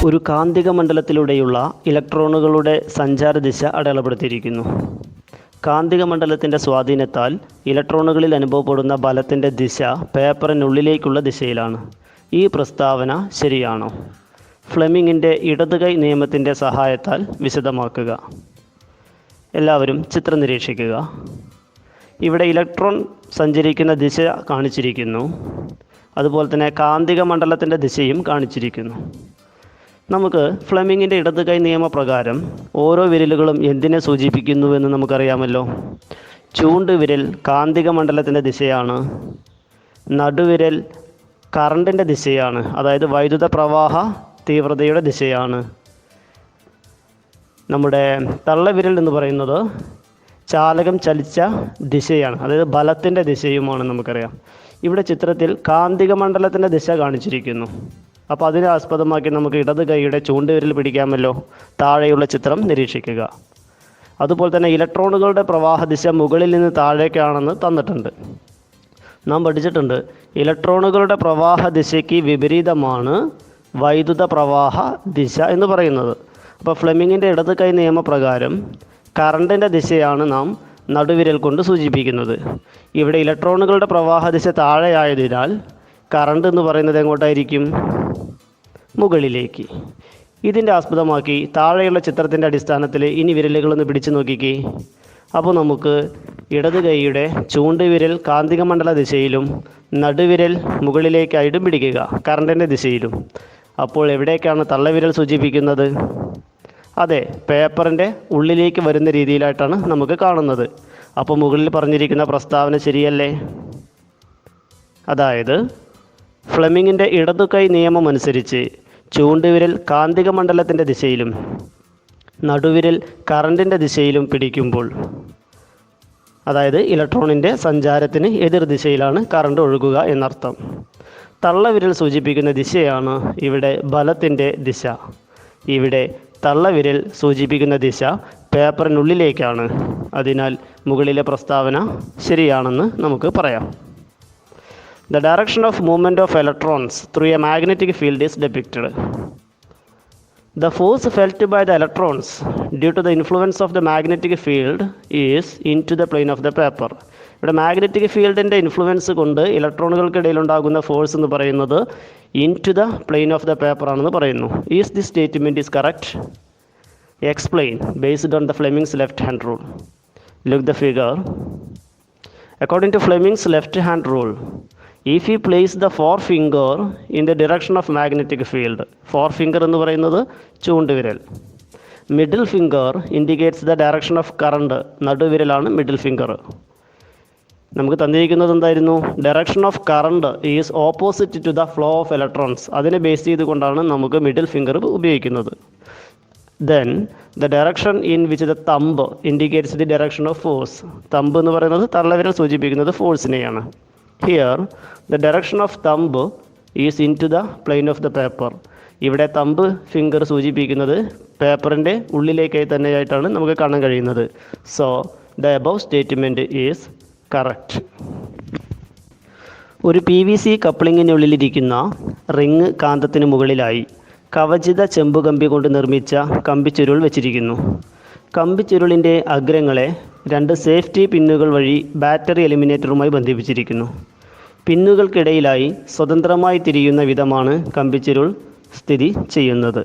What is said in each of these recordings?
ഒരു കാന്തിക മണ്ഡലത്തിലൂടെയുള്ള ഇലക്ട്രോണുകളുടെ സഞ്ചാരദിശ അടയാളപ്പെടുത്തിയിരിക്കുന്നു. കാന്തിക മണ്ഡലത്തിൻ്റെ സ്വാധീനത്താൽ ഇലക്ട്രോണുകളിൽ അനുഭവപ്പെടുന്ന ബലത്തിൻ്റെ ദിശ പേപ്പറിനുള്ളിലേക്കുള്ള ദിശയിലാണ്. ഈ പ്രസ്താവന ശരിയാണോ? ഫ്ലെമിങ്ങിൻ്റെ ഇടതുകൈ നിയമത്തിൻ്റെ സഹായത്താൽ വിശദമാക്കുക. എല്ലാവരും ചിത്രം നിരീക്ഷിക്കുക. ഇവിടെ ഇലക്ട്രോൺ സഞ്ചരിക്കുന്ന ദിശ കാണിച്ചിരിക്കുന്നു. അതുപോലെ തന്നെ കാന്തിക മണ്ഡലത്തിൻ്റെ ദിശയും കാണിച്ചിരിക്കുന്നു. നമുക്ക് ഫ്ലെമിങ്ങിൻ്റെ ഇടതുകൈ നിയമപ്രകാരം ഓരോ വിരലുകളും എന്തിനെ സൂചിപ്പിക്കുന്നുവെന്ന് നമുക്കറിയാമല്ലോ. ചൂണ്ടുവിരൽ കാന്തിക മണ്ഡലത്തിൻ്റെ ദിശയാണ്. നടുവിരൽ കറണ്ടിൻ്റെ ദിശയാണ്, അതായത് വൈദ്യുത പ്രവാഹ തീവ്രതയുടെ ദിശയാണ്. നമ്മുടെ തള്ളവിരൽ എന്ന് പറയുന്നത് ചാലകം ചലിച്ച ദിശയാണ്, അതായത് ബലത്തിൻ്റെ ദിശയുമാണ് നമുക്കറിയാം. ഇവിടെ ചിത്രത്തിൽ കാന്തിക മണ്ഡലത്തിൻ്റെ ദിശ കാണിച്ചിരിക്കുന്നു. അപ്പോൾ അതിനെ ആസ്പദമാക്കി നമുക്ക് ഇടത് കൈയുടെ ചൂണ്ടുവിരൽ പിടിക്കാമല്ലോ. താഴെയുള്ള ചിത്രം നിരീക്ഷിക്കുക. അതുപോലെ തന്നെ ഇലക്ട്രോണുകളുടെ പ്രവാഹ ദിശ മുകളിൽ നിന്ന് താഴേക്കാണെന്ന് തന്നിട്ടുണ്ട്. നാം പഠിച്ചിട്ടുണ്ട്, ഇലക്ട്രോണുകളുടെ പ്രവാഹ ദിശയ്ക്ക് വിപരീതമാണ് വൈദ്യുത പ്രവാഹ ദിശ എന്ന് പറയുന്നത്. അപ്പോൾ ഫ്ലെമിങ്ങിൻ്റെ ഇടത് കൈ നിയമപ്രകാരം കറണ്ടിൻ്റെ ദിശയാണ് നാം നടുവിരൽ കൊണ്ട് സൂചിപ്പിക്കുന്നത്. ഇവിടെ ഇലക്ട്രോണുകളുടെ പ്രവാഹ ദിശ താഴെയായതിനാൽ കറണ്ട് എന്ന് പറയുന്നത് എങ്ങോട്ടായിരിക്കും? മുകളിലേക്ക്. ഇതിൻ്റെ ആസ്പദമാക്കി താഴെയുള്ള ചിത്രത്തിൻ്റെ അടിസ്ഥാനത്തിൽ ഇനി വിരലുകളൊന്ന് പിടിച്ചു നോക്കിക്കേ. അപ്പോൾ നമുക്ക് ഇടത് കൈയുടെ ചൂണ്ടുവിരൽ കാന്തിക മണ്ഡല ദിശയിലും നടുവിരൽ മുകളിലേക്കായിട്ടും പിടിക്കുക, കറണ്ടിൻ്റെ ദിശയിലും. അപ്പോൾ എവിടേക്കാണ് തള്ളവിരൽ സൂചിപ്പിക്കുന്നത്? അതെ, പേപ്പറിൻ്റെ ഉള്ളിലേക്ക് വരുന്ന രീതിയിലായിട്ടാണ് നമുക്ക് കാണുന്നത്. അപ്പോൾ മുകളിൽ പറഞ്ഞിരിക്കുന്ന പ്രസ്താവന ശരിയല്ലേ? അതായത് ഫ്ലെമിങ്ങിൻ്റെ ഇടതുകൈ നിയമം അനുസരിച്ച് ചൂണ്ടുവിരൽ കാന്തിക മണ്ഡലത്തിൻ്റെ ദിശയിലും നടുവിരൽ കറണ്ടിൻ്റെ ദിശയിലും പിടിക്കുമ്പോൾ, അതായത് ഇലക്ട്രോണിൻ്റെ സഞ്ചാരത്തിന് എതിർ ദിശയിലാണ് കറണ്ട് ഒഴുകുക എന്നർത്ഥം. തള്ളവിരൽ സൂചിപ്പിക്കുന്ന ദിശയാണ് ഇവിടെ ബലത്തിൻ്റെ ദിശ. ഇവിടെ തള്ളവിരൽ സൂചിപ്പിക്കുന്ന ദിശ പേപ്പറിനുള്ളിലേക്കാണ്. അതിനാൽ മുകളിലെ പ്രസ്താവന ശരിയാണെന്ന് നമുക്ക് പറയാം. The direction of movement of electrons through a magnetic field is depicted. The force felt by the electrons due to the influence of the magnetic field is into the plane of the paper. ഇവിടെ magnetic ഫീൽഡിൻ്റെ influence കൊണ്ട് ഇലക്ട്രോണുകൾക്കിടയിലുണ്ടാകുന്ന force എന്ന് പറയുന്നത് into the plain of the paper ആണെന്ന് പറയുന്നു. Is this statement is correct? Explain based on the Fleming's left hand rule. Look the figure. According to Fleming's left hand rule, if we place the forefinger in the direction of magnetic field, forefinger എന്ന് പറയുന്നത് ചൂണ്ടുവിരൽ, middle finger indicates the direction of current, നടുവിരലാണ് middle finger. നമുക്ക് തന്നിരിക്കുന്നത് എന്തായിരുന്നു? Direction of current is opposite to the flow of electrons. അതിനെ base ചെയ്തുകൊണ്ടാണ് നമുക്ക് മിഡിൽ ഫിംഗർ ഉപയോഗിക്കുന്നത്. Then the direction in which the thumb indicates the direction of force. Thumb എന്ന് പറയുന്നത് തള്ളവിരൽ സൂചിപ്പിക്കുന്നത് ഫോഴ്സിനെയാണ്. Here the direction of thumb is into the plane of the paper. ഇവിടെ thumb finger സൂചിപ്പിക്കുന്നത് പേപ്പറിൻ്റെ ഉള്ളിലേക്കായി തന്നെയായിട്ടാണ് നമുക്ക് കാണാൻ കഴിയുന്നത്. So the above statement is correct. ഒരു PVC കപ്ലിങ്ങിനുള്ളിലിരിക്കുന്ന റിങ് കാന്തത്തിന് മുകളിലായി കവചിത ചെമ്പുകമ്പി കൊണ്ട് നിർമ്മിച്ച കമ്പിച്ചുരുൾ വെച്ചിരിക്കുന്നു. കമ്പിച്ചുരുളിൻ്റെ അഗ്രങ്ങളെ 2 സേഫ്റ്റി പിന്നുകൾ വഴി ബാറ്ററി എലിമിനേറ്ററുമായി ബന്ധിപ്പിച്ചിരിക്കുന്നു. പിന്നുകൾക്കിടയിലായി സ്വതന്ത്രമായി തിരിയുന്ന വിധമാണ് കമ്പിച്ചുരുൾ സ്ഥിതി ചെയ്യുന്നത്.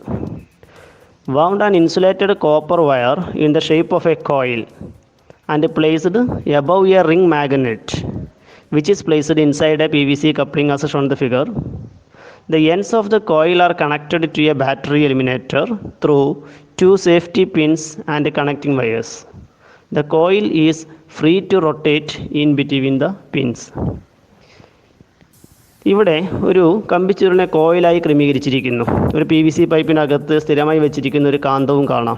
Wound an insulated copper wire in the shape of a coil and placed above a ring magnet which is placed inside a PVC coupling as shown in the figure. The ends of the coil are connected to a battery eliminator through 2 safety pins and connecting wires. The coil is free to rotate in between the pins. ഇവിടെ ഒരു കമ്പിച്ചുരുളിനെ കോയിലായി ക്രമീകരിച്ചിരിക്കുന്നു. ഒരു PVC പൈപ്പിനകത്ത് സ്ഥിരമായി വെച്ചിരിക്കുന്ന ഒരു കാന്തവും കാണാം.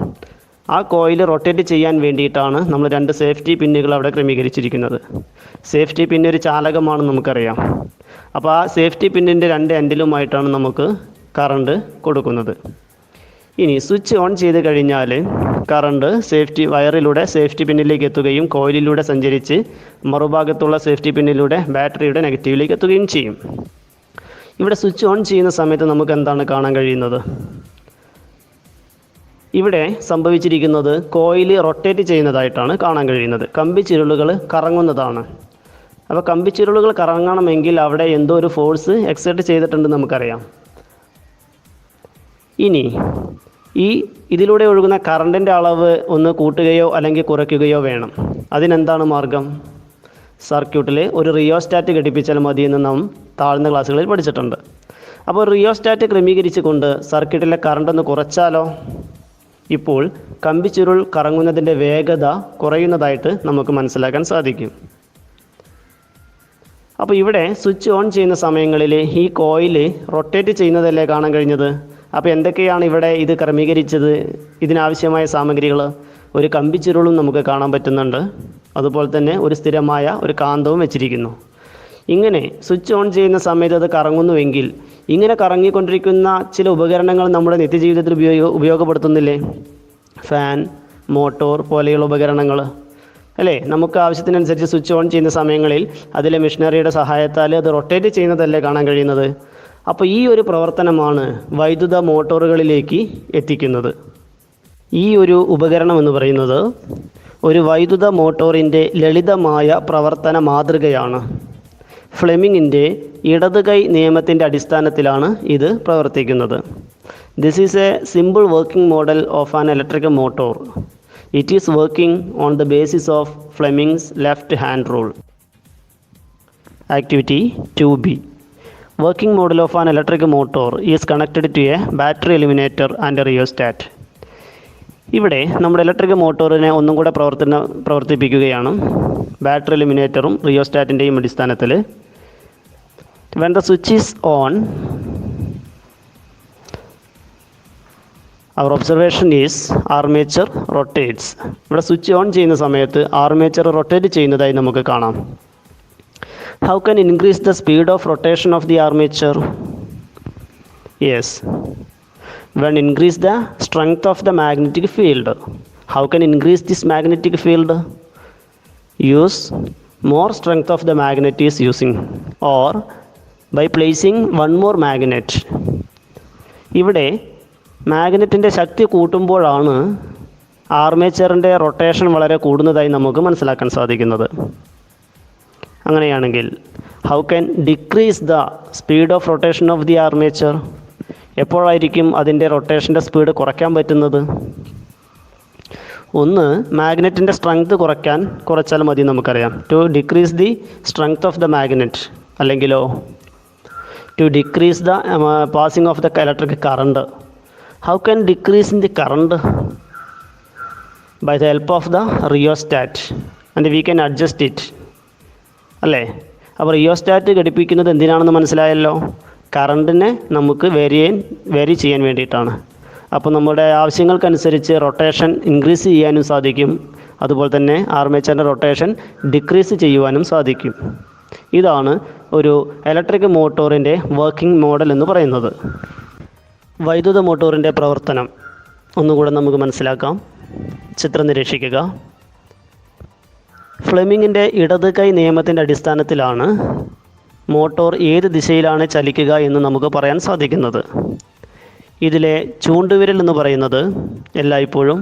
ആ coil rotate ചെയ്യാൻ വേണ്ടിയിട്ടാണ് നമ്മൾ 2 സേഫ്റ്റി പിന്നുകൾ അവിടെ ക്രമീകരിച്ചിരിക്കുന്നത്. സേഫ്റ്റി പിൻ ഒരു ചാലകമാണെന്ന് നമുക്കറിയാം. അപ്പോൾ ആ സേഫ്റ്റി പിന്നിൻ്റെ 2 എൻഡിലുമായിട്ടാണ് നമുക്ക് കറണ്ട് കൊടുക്കുന്നത്. ഇനി സ്വിച്ച് ഓൺ ചെയ്ത് കഴിഞ്ഞാൽ കറണ്ട് വയറിലൂടെ സേഫ്റ്റി പിന്നിലേക്ക് എത്തുകയും കോയിലിലൂടെ സഞ്ചരിച്ച് മറുഭാഗത്തുള്ള സേഫ്റ്റി പിന്നിലൂടെ ബാറ്ററിയുടെ നെഗറ്റീവിലേക്ക് എത്തുകയും ചെയ്യും. ഇവിടെ സ്വിച്ച് ഓൺ ചെയ്യുന്ന സമയത്ത് നമുക്ക് എന്താണ് കാണാൻ കഴിയുന്നത്? ഇവിടെ സംഭവിച്ചിരിക്കുന്നത് കോയിൽ റൊട്ടേറ്റ് ചെയ്യുന്നതായിട്ടാണ് കാണാൻ കഴിയുന്നത്. കമ്പിച്ചുരുളുകൾ കറങ്ങുന്നതാണ്. അപ്പോൾ കമ്പിച്ചുരുളുകൾ കറങ്ങണമെങ്കിൽ അവിടെ എന്തോ ഒരു ഫോഴ്സ് എക്സർട്ട് ചെയ്തിട്ടുണ്ടെന്ന് നമുക്കറിയാം. ഇനി ഇതിലൂടെ ഒഴുകുന്ന കറണ്ടിൻ്റെ അളവ് ഒന്ന് കൂട്ടുകയോ അല്ലെങ്കിൽ കുറയ്ക്കുകയോ വേണം. അതിനെന്താണ് മാർഗം? സർക്യൂട്ടിൽ ഒരു റിയോസ്റ്റാറ്റ് ഘടിപ്പിച്ചാൽ മതിയെന്ന് നാം താഴ്ന്ന ക്ലാസ്സുകളിൽ പഠിച്ചിട്ടുണ്ട്. അപ്പോൾ റിയോസ്റ്റാറ്റ് ക്രമീകരിച്ചുകൊണ്ട് സർക്യൂട്ടിലെ കറണ്ട് ഒന്ന് കുറച്ചാലോ? ഇപ്പോൾ കമ്പിച്ചുരുൾ കറങ്ങുന്നതിൻ്റെ വേഗത കുറയുന്നതായിട്ട് നമുക്ക് മനസ്സിലാക്കാൻ സാധിക്കും. അപ്പോൾ ഇവിടെ സ്വിച്ച് ഓൺ ചെയ്യുന്ന സമയങ്ങളിൽ ഈ കോയിൽ റൊട്ടേറ്റ് ചെയ്യുന്നതല്ലേ കാണാൻ കഴിഞ്ഞത്. അപ്പോൾ എന്തൊക്കെയാണ് ഇവിടെ ഇത് ക്രമീകരിച്ചത്? ഇതിനാവശ്യമായ സാമഗ്രികൾ ഒരു കമ്പിച്ചുരുളും നമുക്ക് കാണാൻ പറ്റുന്നുണ്ട്. അതുപോലെ തന്നെ ഒരു സ്ഥിരമായ ഒരു കാന്തവും വെച്ചിരിക്കുന്നു. ഇങ്ങനെ സ്വിച്ച് ഓൺ ചെയ്യുന്ന സമയത്ത് അത് കറങ്ങുന്നുവെങ്കിൽ ഇങ്ങനെ കറങ്ങിക്കൊണ്ടിരിക്കുന്ന ചില ഉപകരണങ്ങൾ നമ്മുടെ നിത്യജീവിതത്തിൽ ഉപയോഗപ്പെടുത്തുന്നില്ലേ? ഫാൻ, മോട്ടോർ പോലെയുള്ള ഉപകരണങ്ങൾ അല്ലേ? നമുക്ക് ആവശ്യത്തിനനുസരിച്ച് സ്വിച്ച് ഓൺ ചെയ്യുന്ന സമയങ്ങളിൽ അതിലെ മെഷീനറിയുടെ സഹായത്താൽ അത് റൊട്ടേറ്റ് ചെയ്യുന്നതല്ലേ കാണാൻ കഴിയുന്നത്. അപ്പോൾ ഈ ഒരു പ്രവർത്തനമാണ് വൈദ്യുത മോട്ടോറുകളിലേക്ക് എത്തിക്കുന്നത്. ഈ ഒരു ഉപകരണം എന്ന് പറയുന്നത് ഒരു വൈദ്യുത മോട്ടോറിൻ്റെ ലളിതമായ പ്രവർത്തന മാതൃകയാണ്. ഫ്ലെമിങ്ങിൻ്റെ ഇടത് കൈ നിയമത്തിൻ്റെ അടിസ്ഥാനത്തിലാണ് ഇത് പ്രവർത്തിക്കുന്നത്. This is A simple working model of an electric motor. It is working on the basis of Fleming's left hand rule. Activity 2B. Working model of an electric motor is connected to a battery eliminator and a rheostat. ഇവിടെ നമ്മുടെ electric മോട്ടോറിനെ ഒന്നും കൂടെ പ്രവർത്തിപ്പിക്കുകയാണ് battery എലിമിനേറ്ററും റിയോസ്റ്റാറ്റിൻ്റെയും അടിസ്ഥാനത്തിൽ. When the switch is on, our observation is armature rotates. ഇവിടെ switch on ചെയ്യുന്ന സമയത്ത് armature rotate ചെയ്യുന്നതായി നമുക്ക് കാണാം. How can increase the speed of rotation of the armature? Yes, when increase the strength of the magnetic field. How can increase this magnetic field? Use more strength of the magnet is using, or by placing one more magnet. ഇവിടെ മാഗ്നറ്റിൻ്റെ ശക്തി കൂട്ടുമ്പോഴാണ് ആർമേച്ചറിൻ്റെ rotation വളരെ കൂടുന്നതായി നമുക്ക് മനസ്സിലാക്കാൻ സാധിക്കുന്നത്. അങ്ങനെയാണെങ്കിൽ how can decrease the speed of rotation of the armature? എപ്പോഴായിരിക്കും അതിൻ്റെ റൊട്ടേഷൻ്റെ speed കുറയ്ക്കാൻ പറ്റുന്നത്? ഒന്ന്, മാഗ്നറ്റിൻ്റെ സ്ട്രെങ്ത് കുറച്ചാൽ മതി നമുക്കറിയാം. To decrease the strength of the magnet, അല്ലെങ്കിലോ to decrease the passing of the electric current. How can decrease in the current? By the help of the rheostat and we can adjust it, അല്ലേ? അപ്പോൾ rheostat ഘടിപ്പിക്കുന്നത് എന്തിനാണെന്ന് മനസ്സിലായല്ലോ. കറണ്ടിനെ നമുക്ക് vary ചെയ്യാൻ വേണ്ടിയിട്ടാണ്. അപ്പോൾ നമ്മുടെ ആവശ്യങ്ങൾക്കനുസരിച്ച് റൊട്ടേഷൻ ഇൻക്രീസ് ചെയ്യാനും സാധിക്കും, അതുപോലെ തന്നെ ആർമേച്ചറിൻ്റെ റൊട്ടേഷൻ ഡിക്രീസ് ചെയ്യുവാനും സാധിക്കും. ഇതാണ് ഒരു ഇലക്ട്രിക് മോട്ടോറിൻ്റെ വർക്കിംഗ് മോഡൽ എന്ന് പറയുന്നത്. വൈദ്യുത മോട്ടോറിൻ്റെ പ്രവർത്തനം ഒന്നുകൂടെ നമുക്ക് മനസ്സിലാക്കാം. ചിത്രം നിരീക്ഷിക്കുക. ഫ്ലെമിങ്ങിൻ്റെ ഇടത് കൈ നിയമത്തിൻ്റെ അടിസ്ഥാനത്തിലാണ് മോട്ടോർ ഏത് ദിശയിലാണ് ചലിക്കുക എന്ന് നമുക്ക് പറയാൻ സാധിക്കുന്നത്. ഇതിലെ ചൂണ്ടുവിരൽ എന്ന് പറയുന്നത് എല്ലായ്പ്പോഴും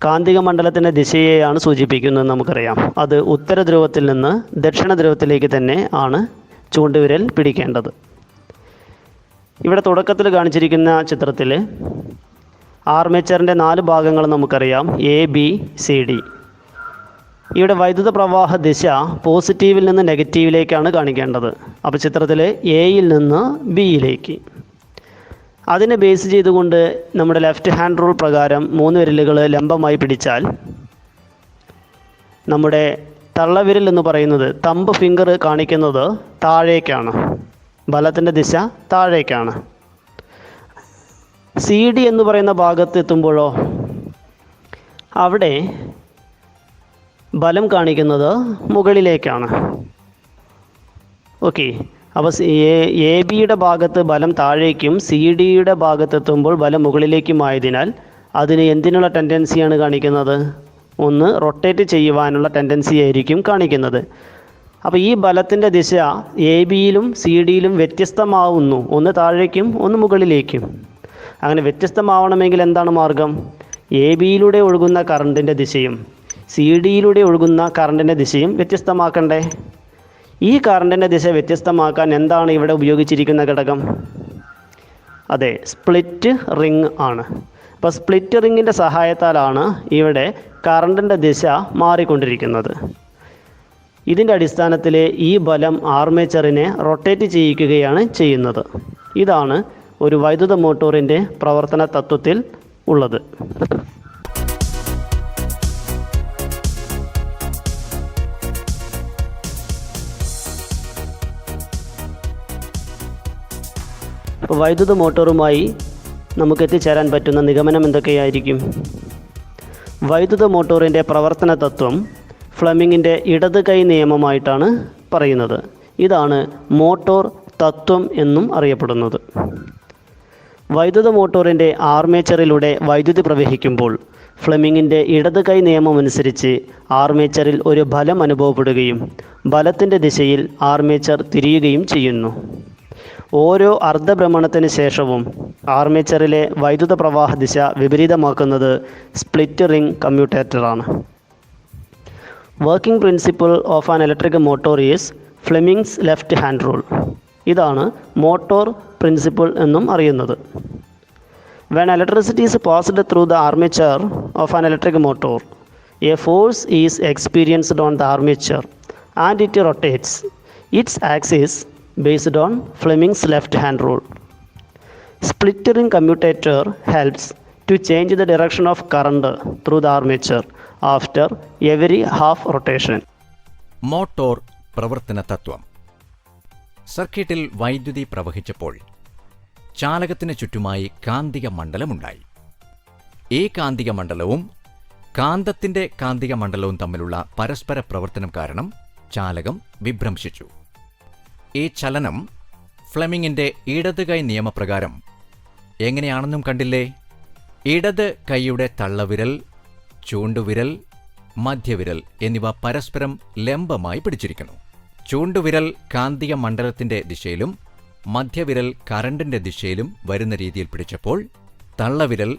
കാന്തിക മണ്ഡലത്തിൻ്റെ ദിശയെയാണ് സൂചിപ്പിക്കുന്നതെന്ന് നമുക്കറിയാം. അത് ഉത്തര ധ്രുവത്തിൽ നിന്ന് ദക്ഷിണ ധ്രുവത്തിലേക്ക് തന്നെ ആണ് ചൂണ്ടുവിരൽ പിടിക്കേണ്ടത്. ഇവിടെ തുടക്കത്തിൽ കാണിച്ചിരിക്കുന്ന ചിത്രത്തിൽ ആർമേച്ചറിൻ്റെ 4 ഭാഗങ്ങൾ നമുക്കറിയാം, ABCD. ഇവിടെ വൈദ്യുത പ്രവാഹ ദിശ പോസിറ്റീവിൽ നിന്ന് നെഗറ്റീവിലേക്കാണ് കാണിക്കേണ്ടത്. അപ്പോൾ ചിത്രത്തിൽ എയിൽ നിന്ന് ബിയിലേക്ക്. അതിനെ ബേസ് ചെയ്തുകൊണ്ട് നമ്മുടെ ലെഫ്റ്റ് ഹാൻഡ് റൂൾ പ്രകാരം 3 വിരലുകൾ ലംബമായി പിടിച്ചാൽ നമ്മുടെ തള്ളവിരൽ എന്ന് പറയുന്നത് തമ്പ് ഫിംഗർ കാണിക്കുന്നത് താഴേക്കാണ്, ബലത്തിൻ്റെ ദിശ താഴേക്കാണ്. CD എന്ന് പറയുന്ന ഭാഗത്ത് എത്തുമ്പോഴോ അവിടെ ബലം കാണിക്കുന്നത് മുകളിലേക്കാണ്. ഓക്കെ, അപ്പോൾ ABയുടെ ഭാഗത്ത് ബലം താഴേക്കും CDയുടെ ഭാഗത്തെത്തുമ്പോൾ ബലം മുകളിലേക്കുമായതിനാൽ അതിന് എന്തിനുള്ള ടെൻഡൻസിയാണ് കാണിക്കുന്നത്? ഒന്ന് റൊട്ടേറ്റ് ചെയ്യുവാനുള്ള ടെൻഡൻസി ആയിരിക്കും കാണിക്കുന്നത്. അപ്പോൾ ഈ ബലത്തിൻ്റെ ദിശ ABയിലും CDയിലും വ്യത്യസ്തമാവുന്നു, ഒന്ന് താഴേക്കും ഒന്ന് മുകളിലേക്കും. അങ്ങനെ വ്യത്യസ്തമാവണമെങ്കിൽ എന്താണ് മാർഗം? എ ബിയിലൂടെ ഒഴുകുന്ന കറണ്ടിൻ്റെ ദിശയും സി ഡിയിലൂടെ ഒഴുകുന്ന കറണ്ടിൻ്റെ ദിശയും വ്യത്യസ്തമാക്കണ്ടേ? ഈ കറണ്ടിൻ്റെ ദിശ വ്യത്യസ്തമാക്കാൻ എന്താണ് ഇവിടെ ഉപയോഗിച്ചിരിക്കുന്ന ഘടകം? അതെ, സ്പ്ലിറ്റ് റിംഗ് ആണ്. അപ്പോൾ സ്പ്ലിറ്റ് റിങ്ങിൻ്റെ സഹായത്താലാണ് ഇവിടെ കറണ്ടിൻ്റെ ദിശ മാറിക്കൊണ്ടിരിക്കുന്നത്. ഇതിൻ്റെ അടിസ്ഥാനത്തിൽ ഈ ബലം ആർമേച്ചറിനെ റൊട്ടേറ്റ് ചെയ്യിക്കുകയാണ് ചെയ്യുന്നത്. ഇതാണ് ഒരു വൈദ്യുത മോട്ടോറിൻ്റെ പ്രവർത്തന തത്വത്തിൽ ഉള്ളത്. അപ്പോൾ വൈദ്യുത മോട്ടോറുമായി നമുക്ക് എത്തിച്ചേരാൻ പറ്റുന്ന നിഗമനം എന്തൊക്കെയായിരിക്കും? വൈദ്യുത മോട്ടോറിൻ്റെ പ്രവർത്തന തത്വം ഫ്ലെമിങ്ങിൻ്റെ ഇടത് കൈ നിയമമായിട്ടാണ് പറയുന്നത്. ഇതാണ് മോട്ടോർ തത്വം എന്നും അറിയപ്പെടുന്നത്. വൈദ്യുത മോട്ടോറിൻ്റെ ആർമേച്ചറിലൂടെ വൈദ്യുതി പ്രവഹിക്കുമ്പോൾ ഫ്ലെമിങ്ങിൻ്റെ ഇടത് കൈ നിയമം അനുസരിച്ച് ആർമേച്ചറിൽ ഒരു ബലം അനുഭവപ്പെടുകയും ബലത്തിൻ്റെ ദിശയിൽ ആർമേച്ചർ തിരിയുകയും ചെയ്യുന്നു. ഓരോ അർദ്ധഭ്രമണത്തിന് ശേഷവും ആർമേച്ചറിലെ വൈദ്യുത പ്രവാഹ ദിശ വിപരീതമാക്കുന്നത് സ്പ്ലിറ്റ് റിംഗ് കമ്മ്യൂട്ടേറ്ററാണ്. Working principle of an electric motor is Fleming's left hand rule. ഇതാണ് മോട്ടോർ പ്രിൻസിപ്പിൾ എന്നും അറിയുന്നത്. When electricity is passed through the armature of an electric motor, a force is experienced on the armature and it rotates its axis based on Fleming's left hand rule. Split ring commutator helps to change the direction of current through the armature after every half rotation. Motor പ്രവർത്തന തത്വം. സർക്യൂട്ടിൽ വൈദ്യുതി പ്രവഹിച്ചപ്പോൾ ചാലകത്തിന് ചുറ്റുമായി കാന്തിക മണ്ഡലമുണ്ടായി. ഈ കാന്തിക മണ്ഡലവും കാന്തത്തിന്റെ കാന്തിക മണ്ഡലവും തമ്മിലുള്ള പരസ്പര പ്രവർത്തനം കാരണം ചാലകം വിഭ്രംശിച്ചു. ഈ ചലനം ഫ്ലെമിങ്ങിന്റെ ഇടത് കൈ നിയമപ്രകാരം എങ്ങനെയാണെന്നും കണ്ടില്ലേ? ഇടത് കൈയുടെ തള്ളവിരൽ, ചൂണ്ടുവിരൽ, മധ്യവിരൽ എന്നിവ പരസ്പരം ലംബമായി പിടിച്ചിരിക്കുന്നു. ചൂണ്ടുവിരൽ കാന്തിക മണ്ഡലത്തിന്റെ ദിശയിലും മധ്യവിരൽ കറണ്ടിന്റെ ദിശയിലും വരുന്ന രീതിയിൽ പിടിച്ചപ്പോൾ തള്ളവിരൽ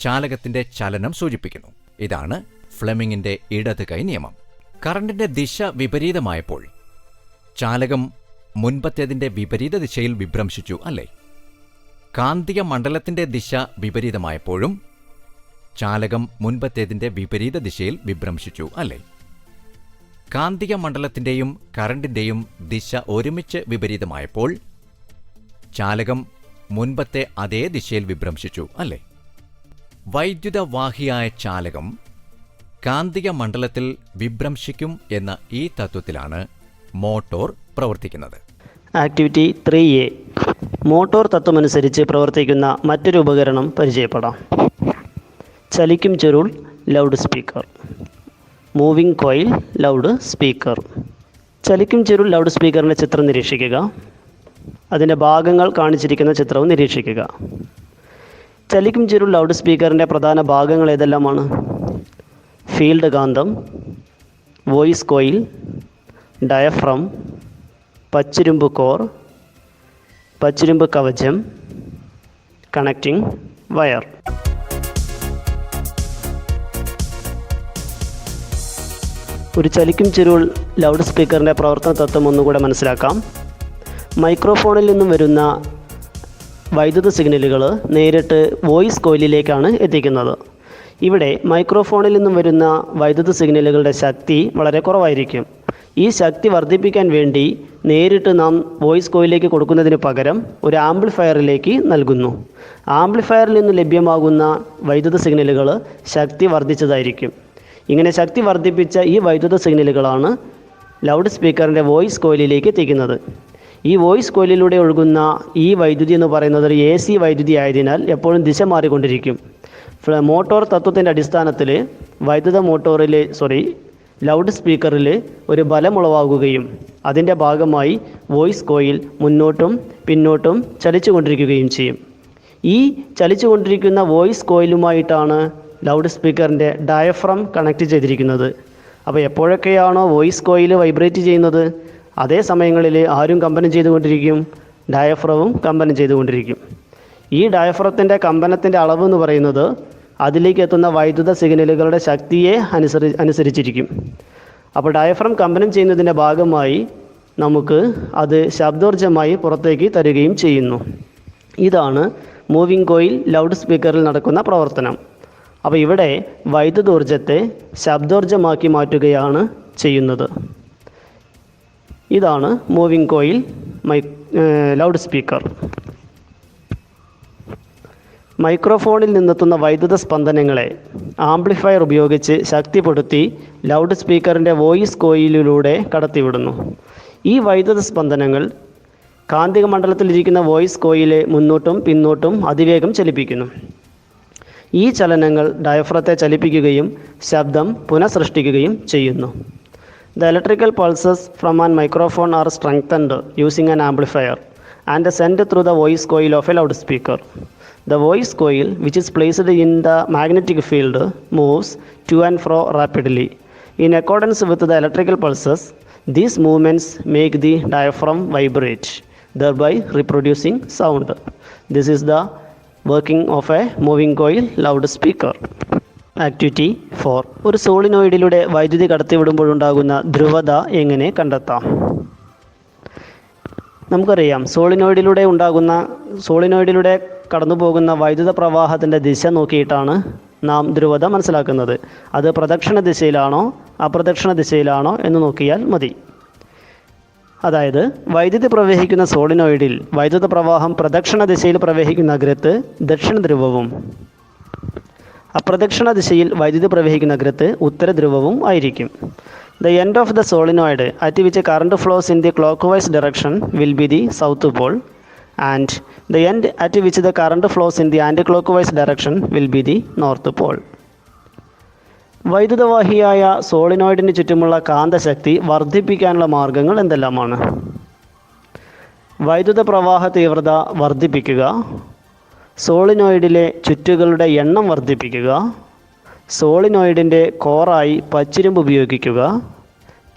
ചാലകത്തിന്റെ ചലനം സൂചിപ്പിക്കുന്നു. ഇതാണ് ഫ്ലെമിങ്ങിന്റെ ഇടത് കൈ നിയമം. കറണ്ടിന്റെ ദിശ വിപരീതമായപ്പോൾ ചാലകം മുൻപത്തേതിന്റെ വിപരീത ദിശയിൽ വിഭ്രംശിച്ചു, അല്ലേ? കാന്തിക മണ്ഡലത്തിന്റെ ദിശ വിപരീതമായപ്പോഴും ചാലകം മുൻപത്തേതിന്റെ വിപരീത ദിശയിൽ വിഭ്രംശിച്ചു, അല്ലേ? കാന്തിക മണ്ഡലത്തിന്റെയും കറണ്ടിന്റെയും ദിശ ഒരുമിച്ച് വിപരീതമായപ്പോൾ ചാലകം മുൻപത്തെ അതേ ദിശയിൽ വിഭ്രംശിച്ചു, അല്ലേ? വൈദ്യുതവാഹിയായ ചാലകം കാന്തിക മണ്ഡലത്തിൽ വിഭ്രംശിക്കും എന്ന ഈ തത്വത്തിലാണ് മോട്ടോർ പ്രവർത്തിക്കുന്നത്. Activity 3A. മോട്ടോർ തത്വമനുസരിച്ച് പ്രവർത്തിക്കുന്ന മറ്റൊരു ഉപകരണം പരിചയപ്പെടാം. ചലിക്കും ചുരുൾ loud speaker. Moving coil loud speaker. ചലിക്കും ചുരുൾ ലൗഡ് സ്പീക്കറിൻ്റെ ചിത്രം നിരീക്ഷിക്കുക. അതിൻ്റെ ഭാഗങ്ങൾ കാണിച്ചിരിക്കുന്ന ചിത്രവും നിരീക്ഷിക്കുക. ചലിക്കും ചുരുൾ ലൗഡ് സ്പീക്കറിൻ്റെ പ്രധാന ഭാഗങ്ങൾ ഏതെല്ലാമാണ്? ഫീൽഡ് കാന്തം, വോയിസ് കോയിൽ, ഡയഫ്രം, പച്ചിരുമ്പ് കോർ, പച്ചിരുമ്പ് കവചം, കണക്റ്റിംഗ് വയർ. ഒരു ചലിക്കും ചുരുൾ ലൗഡ് സ്പീക്കറിൻ്റെ പ്രവർത്തന തത്വം ഒന്നുകൂടെ മനസ്സിലാക്കാം. മൈക്രോഫോണിൽ നിന്നും വരുന്ന വൈദ്യുത സിഗ്നലുകൾ നേരിട്ട് വോയിസ് കോയിലിലേക്കാണ് എത്തിക്കുന്നത്. ഇവിടെ മൈക്രോഫോണിൽ നിന്നും വരുന്ന വൈദ്യുത സിഗ്നലുകളുടെ ശക്തി വളരെ കുറവായിരിക്കും. ഈ ശക്തി വർദ്ധിപ്പിക്കാൻ വേണ്ടി നേരിട്ട് നാം വോയിസ് കോയിലേക്ക് കൊടുക്കുന്നതിന് പകരം ഒരു ആംപ്ലിഫയറിലേക്ക് നൽകുന്നു. ആംപ്ലിഫയറിൽ നിന്ന് ലഭ്യമാകുന്ന വൈദ്യുത സിഗ്നലുകൾ ശക്തി വർദ്ധിച്ചതായിരിക്കും. ഇങ്ങനെ ശക്തി വർദ്ധിപ്പിച്ച ഈ വൈദ്യുത സിഗ്നലുകളാണ് ലൗഡ് സ്പീക്കറിൻ്റെ വോയിസ് കോയിലിലേക്ക് എത്തിക്കുന്നത്. ഈ വോയിസ് കോയിലിലൂടെ ഒഴുകുന്ന ഈ വൈദ്യുതി എന്ന് പറയുന്നത് ഒരു AC വൈദ്യുതി ആയതിനാൽ എപ്പോഴും ദിശ മാറിക്കൊണ്ടിരിക്കും. മോട്ടോർ തത്വത്തിൻ്റെ അടിസ്ഥാനത്തിൽ ലൗഡ് സ്പീക്കറിൽ ഒരു ബലമുളവാകുകയും അതിൻ്റെ ഭാഗമായി വോയിസ് കോയിൽ മുന്നോട്ടും പിന്നോട്ടും ചലിച്ചുകൊണ്ടിരിക്കുകയും ചെയ്യും. ഈ ചലിച്ചുകൊണ്ടിരിക്കുന്ന വോയിസ് കോയിലുമായിട്ടാണ് ലൗഡ് സ്പീക്കറിൻ്റെ ഡയഫ്രം കണക്ട് ചെയ്തിരിക്കുന്നത്. അപ്പോൾ എപ്പോഴൊക്കെയാണോ വോയിസ് കോയിൽ വൈബ്രേറ്റ് ചെയ്യുന്നത് അതേ സമയങ്ങളിൽ ആരും കമ്പനം ചെയ്തുകൊണ്ടിരിക്കും, ഡയഫ്രവും കമ്പനം ചെയ്തുകൊണ്ടിരിക്കും. ഈ ഡയഫ്രത്തിൻ്റെ കമ്പനത്തിൻ്റെ അളവ് എന്ന് പറയുന്നത് അതിലേക്ക് എത്തുന്ന വൈദ്യുത സിഗ്നലുകളുടെ ശക്തിയെ അനുസരിച്ചിരിക്കും. അപ്പോൾ ഡയഫ്രം കമ്പനം ചെയ്യുന്നതിൻ്റെ ഭാഗമായി നമുക്ക് അത് ശബ്ദോർജ്ജമായി പുറത്തേക്ക് തരികയും ചെയ്യുന്നു. ഇതാണ് മൂവിംഗ് കോയിൽ ലൗഡ് സ്പീക്കറിൽ നടക്കുന്ന പ്രവർത്തനം. അപ്പോൾ ഇവിടെ വൈദ്യുതോർജ്ജത്തെ ശബ്ദോർജ്ജമാക്കി മാറ്റുകയാണ് ചെയ്യുന്നത്. ഇതാണ് മൂവിംഗ് കോയിൽ ലൗഡ് സ്പീക്കർ. മൈക്രോഫോണിൽ നിന്നെത്തുന്ന വൈദ്യുത സ്പന്ദനങ്ങളെ ആംപ്ലിഫയർ ഉപയോഗിച്ച് ശക്തിപ്പെടുത്തി ലൗഡ് സ്പീക്കറിൻ്റെ വോയിസ് കോയിലിലൂടെ കടത്തിവിടുന്നു. ഈ വൈദ്യുത സ്പന്ദനങ്ങൾ കാന്തിക മണ്ഡലത്തിലിരിക്കുന്ന വോയിസ് കോയിലെ മുന്നോട്ടും പിന്നോട്ടും അതിവേഗം ചലിപ്പിക്കുന്നു. ഈ ചലനങ്ങൾ ഡയഫ്രത്തെ ചലിപ്പിക്കുകയും ശബ്ദം പുനഃസൃഷ്ടിക്കുകയും ചെയ്യുന്നു. The electrical pulses from an microphone are strengthened using an amplifier and sent through the voice coil of a loudspeaker. The voice coil, which is placed in the magnetic field, moves to and fro rapidly. In accordance with the electrical pulses, these movements make the diaphragm vibrate, thereby reproducing sound. This is the working of a moving coil loudspeaker. Activity 4. ഒരു സോളിനോയിഡിലൂടെ വൈദ്യുതി കടത്തിവിടുമ്പോഴുണ്ടാകുന്ന ധ്രുവത എങ്ങനെ കണ്ടെത്താം? നമുക്കറിയാം, സോളിനോയിഡിലൂടെ കടന്നു പോകുന്ന വൈദ്യുത പ്രവാഹത്തിൻ്റെ ദിശ നോക്കിയിട്ടാണ് നാം ധ്രുവത മനസ്സിലാക്കുന്നത്. അത് പ്രദക്ഷിണ ദിശയിലാണോ അപ്രദക്ഷിണ ദിശയിലാണോ എന്ന് നോക്കിയാൽ മതി. അതായത് വൈദ്യുതി പ്രവഹിക്കുന്ന സോളിനോയിഡിൽ വൈദ്യുത പ്രവാഹം പ്രദക്ഷിണ ദിശയിൽ പ്രവഹിക്കുന്ന അഗ്രത്ത് ദക്ഷിണ ധ്രുവവും അപ്രദക്ഷിണ ദിശയിൽ വൈദ്യുതി പ്രവഹിക്കുന്ന അഗ്രത്ത് ഉത്തര ധ്രുവവും ആയിരിക്കും. The end of the solenoid at which current flows in the clockwise direction will be the south pole, and the end at which the current flows in the anticlockwise direction will be the north pole. വൈദ്യുതവാഹിയായ സോളിനോയിഡിന് ചുറ്റുമുള്ള കാന്തശക്തി വർദ്ധിപ്പിക്കാനുള്ള മാർഗങ്ങൾ എന്തെല്ലാമാണ്? വൈദ്യുത പ്രവാഹ തീവ്രത വർദ്ധിപ്പിക്കുക, സോളിനോയിഡിലെ ചുറ്റുകളുടെ എണ്ണം വർദ്ധിപ്പിക്കുക, സോളിനോയിഡിൻ്റെ കോറായി പച്ചിരുമ്പ് ഉപയോഗിക്കുക,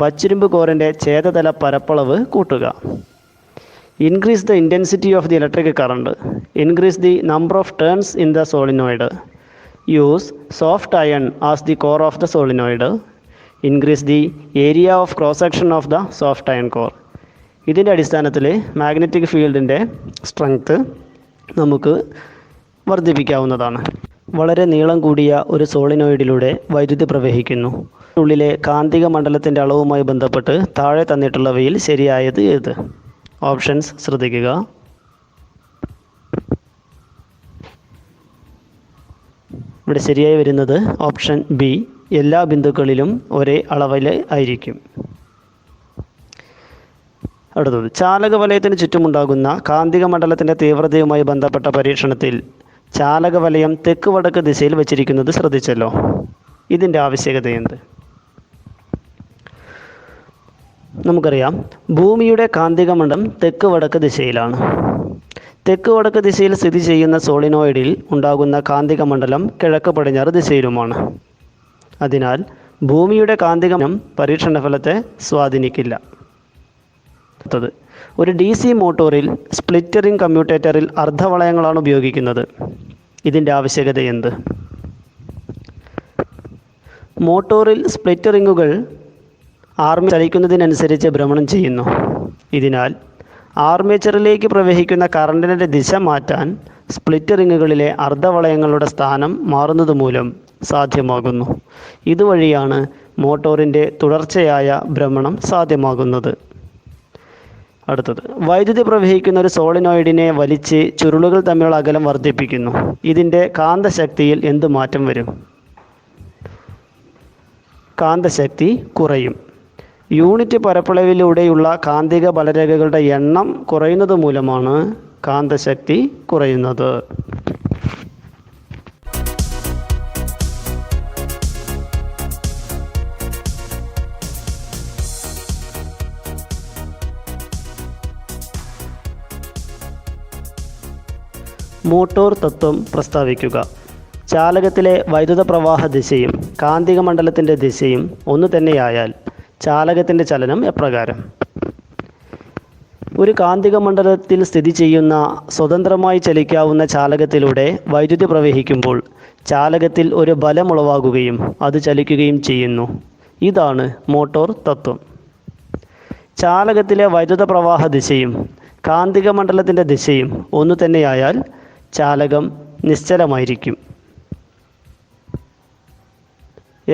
പച്ചിരുമ്പ് കോറിൻ്റെ ഛേദതല പരപ്പളവ് കൂട്ടുക. Increase the intensity of the electric current, increase the number of turns in the solenoid, use soft iron as the core of the solenoid, increase the area of cross section of the soft iron core. ഇതിൻ്റെ അടിസ്ഥാനത്തിൽ magnetic ഫീൽഡിൻ്റെ strength നമുക്ക് വർദ്ധിപ്പിക്കാവുന്നതാണ്. വളരെ നീളം കൂടിയ ഒരു സോളിനോയിഡിലൂടെ വൈദ്യുതി പ്രവഹിക്കുന്നു. ഉള്ളിലെ കാന്തിക മണ്ഡലത്തിൻ്റെ അളവുമായി ബന്ധപ്പെട്ട് താഴെ തന്നിട്ടുള്ളവയിൽ ശരിയായത് ഏത്? ഓപ്ഷൻസ് ശ്രദ്ധിക്കുക. ഇവിടെ ശരിയായി വരുന്നത് ഓപ്ഷൻ ബി, എല്ലാ ബിന്ദുക്കളിലും ഒരേ അളവിൽ ആയിരിക്കും. അടുത്തത്, ചാലക വലയത്തിന് ചുറ്റുമുണ്ടാകുന്ന കാന്തിക മണ്ഡലത്തിൻ്റെ തീവ്രതയുമായി ബന്ധപ്പെട്ട പരീക്ഷണത്തിൽ ചാലക വലയം തെക്ക് വടക്ക് ദിശയിൽ വച്ചിരിക്കുന്നത് ശ്രദ്ധിച്ചല്ലോ. ഇതിൻ്റെ ആവശ്യകത എന്ത്? നമുക്കറിയാം, ഭൂമിയുടെ കാന്തിക മണ്ഡലം തെക്ക് വടക്ക് ദിശയിലാണ്. തെക്ക് വടക്ക് ദിശയിൽ സ്ഥിതി ചെയ്യുന്ന സോളിനോയിഡിൽ ഉണ്ടാകുന്ന കാന്തിക മണ്ഡലം കിഴക്ക് പടിഞ്ഞാറ് ദിശയിലുമാണ്. അതിനാൽ ഭൂമിയുടെ കാന്തിക മണ്ഡലം പരീക്ഷണ ഫലത്തെ സ്വാധീനിക്കില്ല. ഒരു DC മോട്ടോറിൽ സ്പ്ലിറ്റ് റിംഗ് കമ്മ്യൂട്ടേറ്ററിൽ അർദ്ധവളയങ്ങളാണ് ഉപയോഗിക്കുന്നത്. ഇതിൻ്റെ ആവശ്യകത എന്ത്? മോട്ടോറിൽ സ്പ്ലിറ്റ് റിങ്ങുകൾ ആർമേച്ചർ ചലിക്കുന്നതിനനുസരിച്ച് ഭ്രമണം ചെയ്യുന്നു. ഇതിനാൽ ആർമേച്ചറിലേക്ക് പ്രവഹിക്കുന്ന കറണ്ടിൻ്റെ ദിശ മാറ്റാൻ സ്പ്ലിറ്റ് റിങ്ങുകളിലെ അർദ്ധവളയങ്ങളുടെ സ്ഥാനം മാറുന്നത് മൂലം സാധ്യമാകുന്നു. ഇതുവഴിയാണ് മോട്ടോറിൻ്റെ തുടർച്ചയായ ഭ്രമണം സാധ്യമാകുന്നത്. അടുത്തത്, വൈദ്യുതി പ്രവഹിക്കുന്ന ഒരു സോളിനോയിഡിനെ വലിച്ച് ചുരുളുകൾ തമ്മിലുള്ള അകലം വർദ്ധിപ്പിക്കുന്നു. ഇതിൻ്റെ കാന്തശക്തിയിൽ എന്ത് മാറ്റം വരും? കാന്തശക്തി കുറയും. യൂണിറ്റ് പരപ്പളവിലൂടെയുള്ള കാന്തിക ബലരേഖകളുടെ എണ്ണം കുറയുന്നത് മൂലമാണ് കാന്തശക്തി കുറയുന്നത്. മോട്ടോർ തത്വം പ്രസ്താവിക്കുക. ചാലകത്തിലെ വൈദ്യുത പ്രവാഹ ദിശയും കാന്തിക മണ്ഡലത്തിൻ്റെ ദിശയും ഒന്നു തന്നെയായാൽ ചാലകത്തിൻ്റെ ചലനം എപ്രകാരം? ഒരു കാന്തിക മണ്ഡലത്തിൽ സ്ഥിതി ചെയ്യുന്ന സ്വതന്ത്രമായി ചലിക്കാവുന്ന ചാലകത്തിലൂടെ വൈദ്യുതി പ്രവഹിക്കുമ്പോൾ ചാലകത്തിൽ ഒരു ബലമുളവാകുകയും അത് ചലിക്കുകയും ചെയ്യുന്നു. ഇതാണ് മോട്ടോർ തത്വം. ചാലകത്തിലെ വൈദ്യുത പ്രവാഹ ദിശയും കാന്തിക മണ്ഡലത്തിൻ്റെ ദിശയും ഒന്നു തന്നെയായാൽ ചാലകം നിശ്ചലമായിരിക്കും.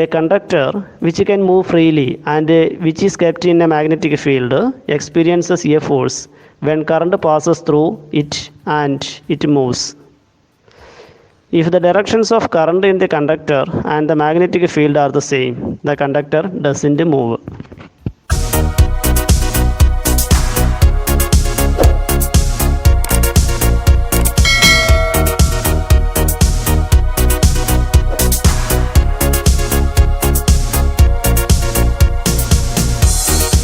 A conductor which can move freely and which is kept in a magnetic field experiences a force when current passes through it and it moves. If the directions of current in the conductor and the magnetic field are the same, the conductor doesn't move.